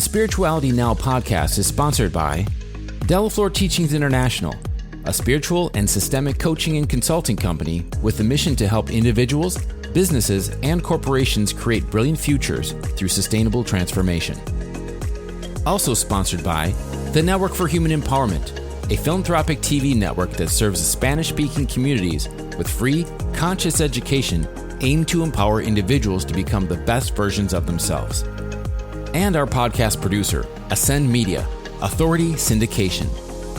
The Spirituality Now podcast is sponsored by Delaflor Teachings International, a spiritual and systemic coaching and consulting company with the mission to help individuals, businesses, and corporations create brilliant futures through sustainable transformation. Also sponsored by the Network for Human Empowerment, a philanthropic TV network that serves Spanish-speaking communities with free, conscious education aimed to empower individuals to become the best versions of themselves. And our podcast producer, Ascend Media, Authority Syndication,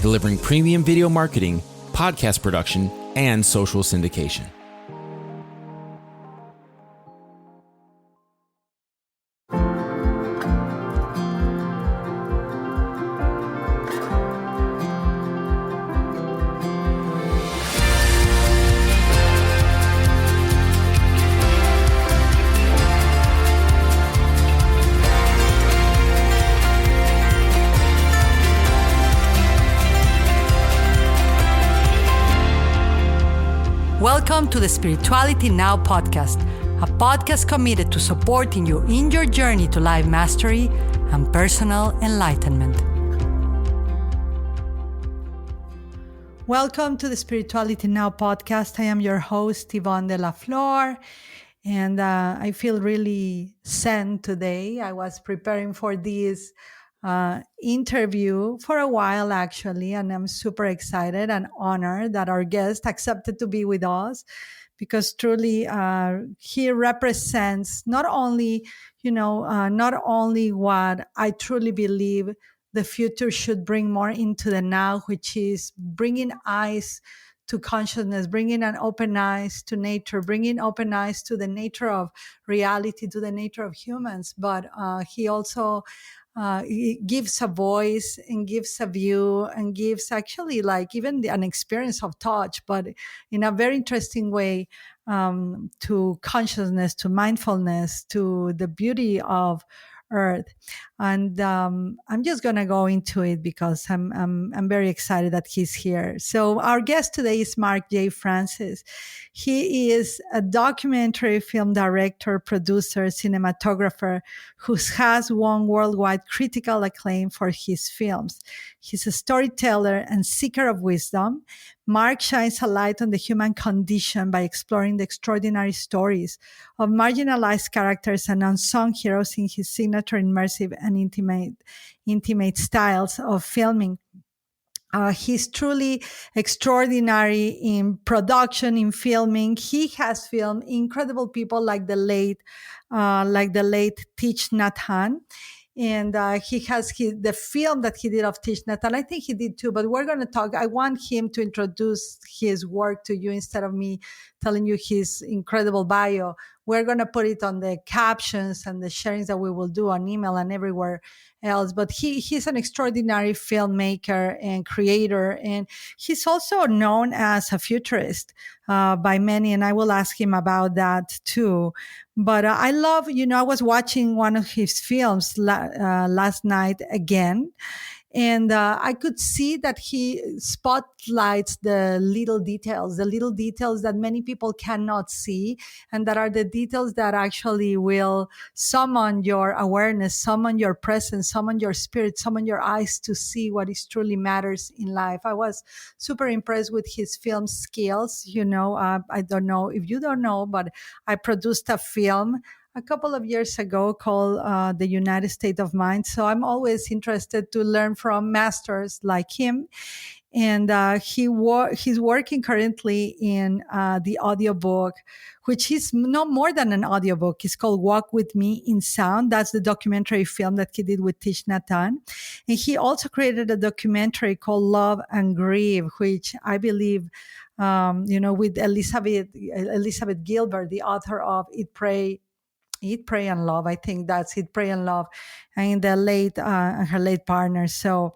delivering premium video marketing, podcast production, and social syndication. Welcome to the Spirituality Now podcast, a podcast committed to supporting you in your journey to life mastery and personal enlightenment. Welcome to the Spirituality Now podcast. I am your host, Yvonne de la Flor, and I feel really zen today. I was preparing for this interview for a while, actually, and I'm super excited and honored that our guest accepted to be with us, because truly he represents not only what I truly believe the future should bring more into the now, which is bringing eyes to consciousness, bringing an open eyes to nature, bringing open eyes to the nature of reality, to the nature of humans, but he also he gives a voice and gives a view and gives actually like even an experience of touch, but in a very interesting way, to consciousness, to mindfulness, to the beauty of earth. And I'm just going to go into it because I'm very excited that he's here. So our guest today is Marc J. Francis. He is a documentary film director, producer, cinematographer who has won worldwide critical acclaim for his films. He's a storyteller and seeker of wisdom. Marc shines a light on the human condition by exploring the extraordinary stories of marginalized characters and unsung heroes in his signature immersive and intimate styles of filming. He's truly extraordinary in production, in filming. He has filmed incredible people like the late Thich Nhat. And he has the film that he did of Thich Nhat. I think he did too, but we're going to talk. I want him to introduce his work to you instead of me telling you his incredible bio. We're going to put it on the captions and the sharings that we will do on email and everywhere else. But he's an extraordinary filmmaker and creator. And he's also known as a futurist by many. And I will ask him about that too. But I love, I was watching one of his films last night again. And I could see that he spotlights the little details that many people cannot see, and that are the details that actually will summon your awareness, summon your presence, summon your spirit, summon your eyes to see what is truly matters in life. I was super impressed with his film skills. I don't know if you don't know, but I produced a film a couple of years ago called The United State of Mind. So I'm always interested to learn from masters like him. And he's working currently in the audiobook, which is no more than an audiobook. It's called Walk With Me in Sound. That's the documentary film that he did with Thich Nhat. And he also created a documentary called Love and Grieve, which I believe, with Elizabeth Gilbert, the author of Eat, Pray, and Love. I think that's Eat, Pray, and Love, and her late partner. So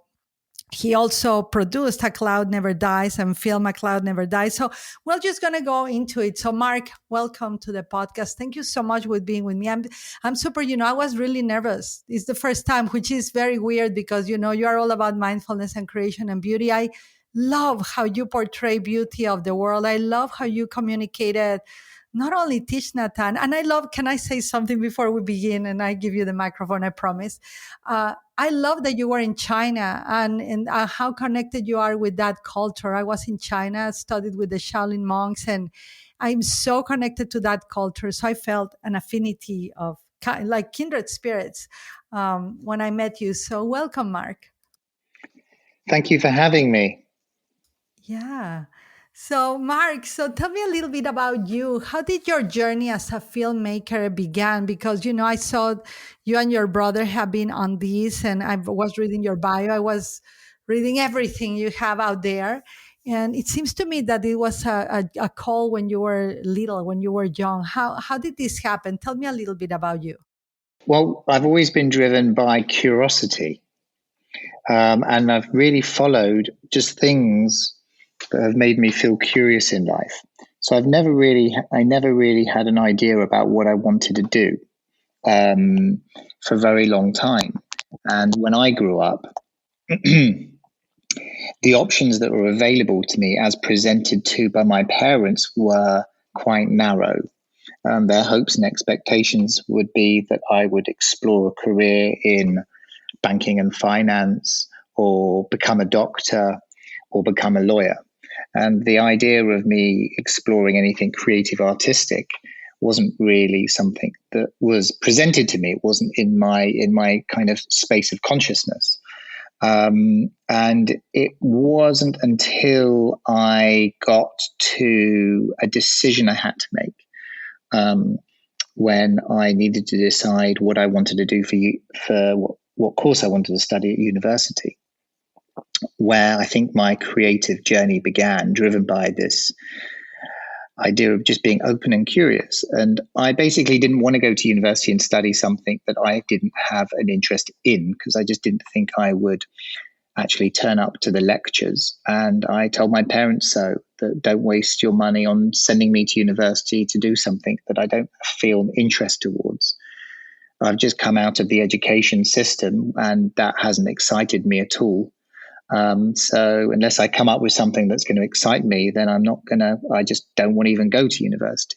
he also produced A Cloud Never Dies and filmed A Cloud Never Dies. So we're just going to go into it. So Marc, welcome to the podcast. Thank you so much for being with me. I'm super, I was really nervous. It's the first time, which is very weird because, you are all about mindfulness and creation and beauty. I love how you portray beauty of the world. I love how you communicated not only Thich Nhat Hanh, and I love, can I say something before we begin? And I give you the microphone, I promise. I love that you were in China and how connected you are with that culture. I was in China, studied with the Shaolin monks, and I'm so connected to that culture. So I felt an affinity of like kindred spirits when I met you. So welcome, Marc. Thank you for having me. Yeah. So, Marc, so tell me a little bit about you. How did your journey as a filmmaker began? Because, I saw you and your brother have been on this, and I was reading your bio. I was reading everything you have out there. And it seems to me that it was a call when you were little, when you were young. How did this happen? Tell me a little bit about you. Well, I've always been driven by curiosity, and I've really followed just things that have made me feel curious in life. So I never really had an idea about what I wanted to do for a very long time. And when I grew up, the options that were available to me as presented to by my parents were quite narrow. Their hopes and expectations would be that I would explore a career in banking and finance, or become a doctor, or become a lawyer. And the idea of me exploring anything creative, artistic wasn't really something that was presented to me. It wasn't in my kind of space of consciousness. And it wasn't until I got to a decision I had to make, when I needed to decide what I wanted to do for what course I wanted to study at university, where I think my creative journey began, driven by this idea of just being open and curious. And I basically didn't want to go to university and study something that I didn't have an interest in, because I just didn't think I would actually turn up to the lectures. And I told my parents so, that don't waste your money on sending me to university to do something that I don't feel an interest towards. I've just come out of the education system, and that hasn't excited me at all. So unless I come up with something that's going to excite me, then I just don't want to even go to university.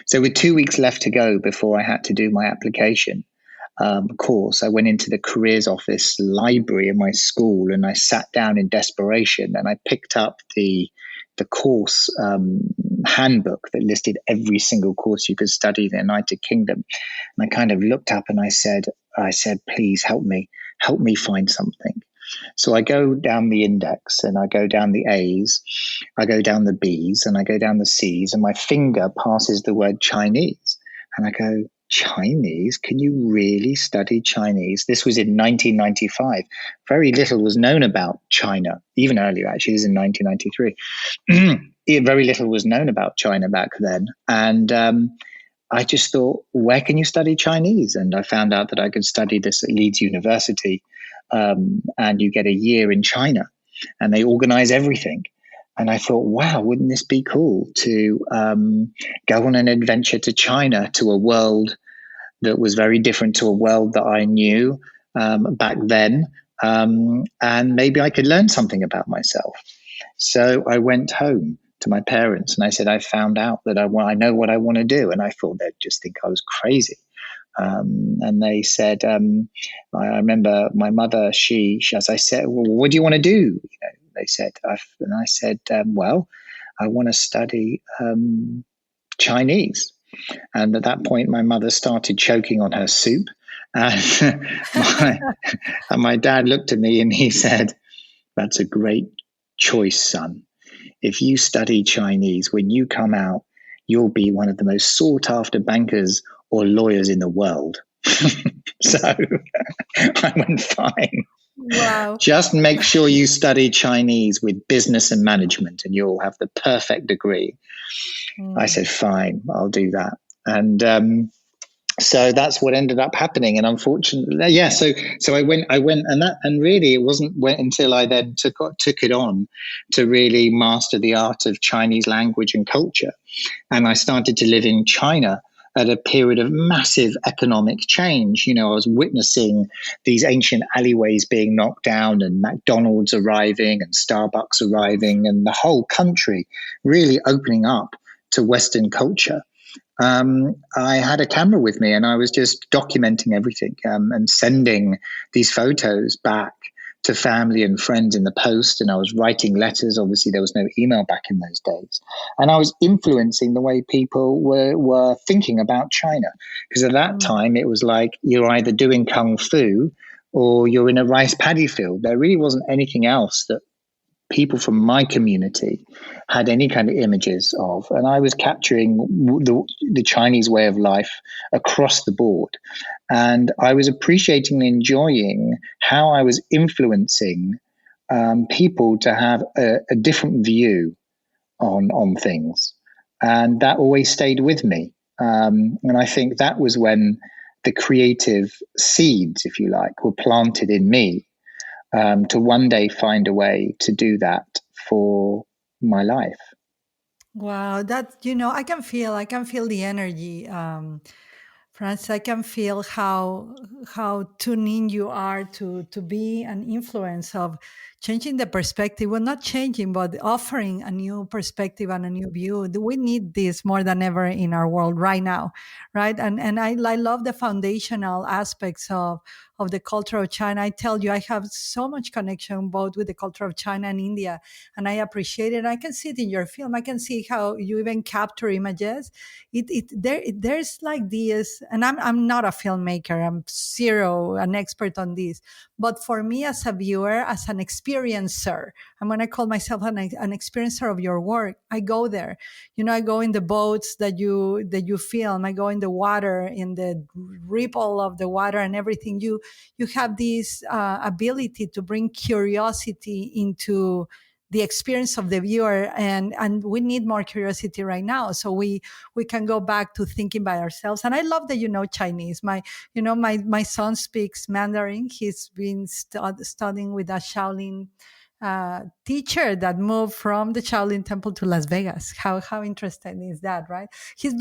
So with 2 weeks left to go before I had to do my application course, I went into the careers office library in my school, and I sat down in desperation, and I picked up the course handbook that listed every single course you could study in the United Kingdom. And I kind of looked up and I said, please help me find something. So I go down the index, and I go down the A's, I go down the B's, and I go down the C's, and my finger passes the word Chinese. And I go, Chinese? Can you really study Chinese? This was in 1995. Very little was known about China, even earlier, actually. This is in 1993. Very little was known about China back then. And I just thought, where can you study Chinese? And I found out that I could study this at Leeds University, and you get a year in China, and they organize everything. And I thought, wow, wouldn't this be cool to go on an adventure to China, to a world that was very different to a world that I knew back then, and maybe I could learn something about myself. So I went home to my parents, and I said, I found out that I know what I want to do. And I thought they'd just think I was crazy. And they said, I remember my mother, she as I said, well, what do you want to do? They said, and I said, well, I want to study Chinese. And at that point, my mother started choking on her soup. And my dad looked at me and he said, that's a great choice, son. If you study Chinese, when you come out, you'll be one of the most sought after bankers or lawyers in the world. So I went, fine. Wow. Just make sure you study Chinese with business and management, and you'll have the perfect degree. I said, fine, I'll do that. And so that's what ended up happening. And unfortunately, yeah, so I went and really it wasn't until I then took it on to really master the art of Chinese language and culture. And I started to live in China at a period of massive economic change. I was witnessing these ancient alleyways being knocked down, and McDonald's arriving, and Starbucks arriving, and the whole country really opening up to Western culture, I had a camera with me and I was just documenting everything and sending these photos back to family and friends in the post. And I was writing letters. Obviously, there was no email back in those days. And I was influencing the way people were thinking about China. Because at that time, it was like you're either doing kung fu or you're in a rice paddy field. There really wasn't anything else that people from my community had any kind of images of. And I was capturing the Chinese way of life across the board. And I was appreciating and enjoying how I was influencing people to have a different view on things. And that always stayed with me. And I think that was when the creative seeds, if you like, were planted in me. To one day find a way to do that for my life. Wow, that I can feel the energy, Francis. I can feel how tuned in you are to be an influence of changing the perspective. Well, not changing, but offering a new perspective and a new view. We need this more than ever in our world right now, right? And I love the foundational aspects of the culture of China. I tell you, I have so much connection both with the culture of China and India, and I appreciate it. I can see it in your film. I can see how you even capture images. There's like this, and I'm not a filmmaker. I'm zero an expert on this, but for me as a viewer, as an experiencer, I'm gonna call myself an experiencer of your work. I go there. I go in the boats that you film. I go in the water, in the ripple of the water and everything. You have this ability to bring curiosity into the experience of the viewer, and we need more curiosity right now, so we can go back to thinking by ourselves. And I love that Chinese. My son speaks Mandarin. He's been studying with a Shaolin teacher that moved from the Shaolin Temple to Las Vegas. How interesting is that, right? He's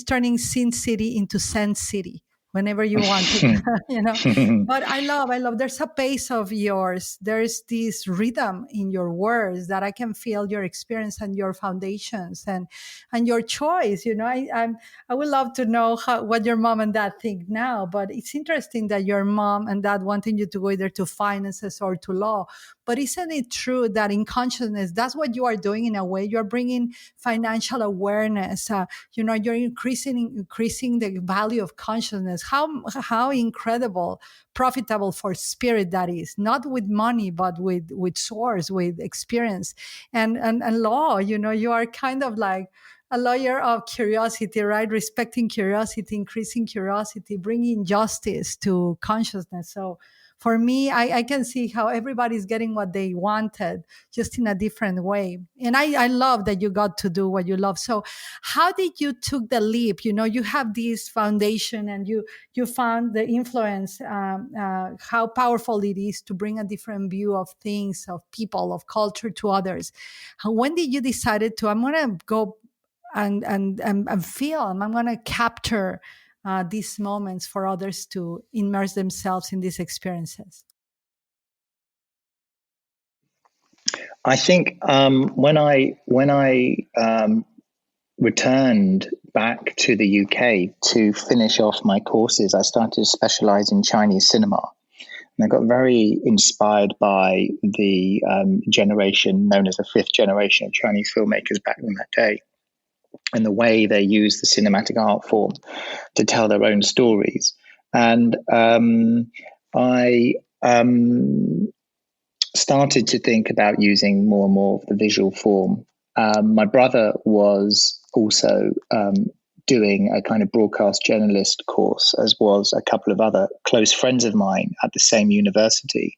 turning Sin City into Zen City whenever you want to, But I love, there's a pace of yours. There's this rhythm in your words that I can feel your experience and your foundations and your choice. I would love to know what your mom and dad think now, but it's interesting that your mom and dad wanting you to go either to finances or to law. But isn't it true that in consciousness, that's what you are doing in a way? You're bringing financial awareness. You're increasing the value of consciousness. How incredible, profitable for spirit that is. Not with money, but with source, with experience, and law. You are kind of like a lawyer of curiosity, right? Respecting curiosity, increasing curiosity, bringing justice to consciousness. So for me, I can see how everybody's getting what they wanted, just in a different way. And I love that you got to do what you love. So how did you took the leap? You have this foundation and you found the influence, how powerful it is to bring a different view of things, of people, of culture to others. When did you decided to, I'm going to go and film, I'm going to capture these moments for others to immerse themselves in these experiences? I think when I returned back to the UK to finish off my courses, I started to specialize in Chinese cinema. And I got very inspired by the generation known as the fifth generation of Chinese filmmakers back in that day, and the way they use the cinematic art form to tell their own stories. And I started to think about using more and more of the visual form. My brother was also doing a kind of broadcast journalist course, as was a couple of other close friends of mine at the same university.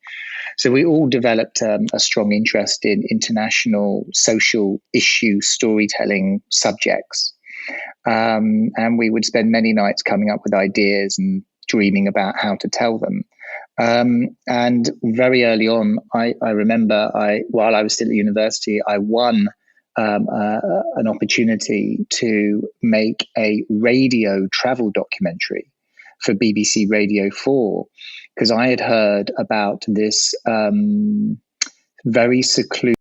So we all developed a strong interest in international social issue storytelling subjects. And we would spend many nights coming up with ideas and dreaming about how to tell them. And very early on, I remember while I was still at university, I won an opportunity to make a radio travel documentary for BBC Radio 4, because I had heard about this very secluded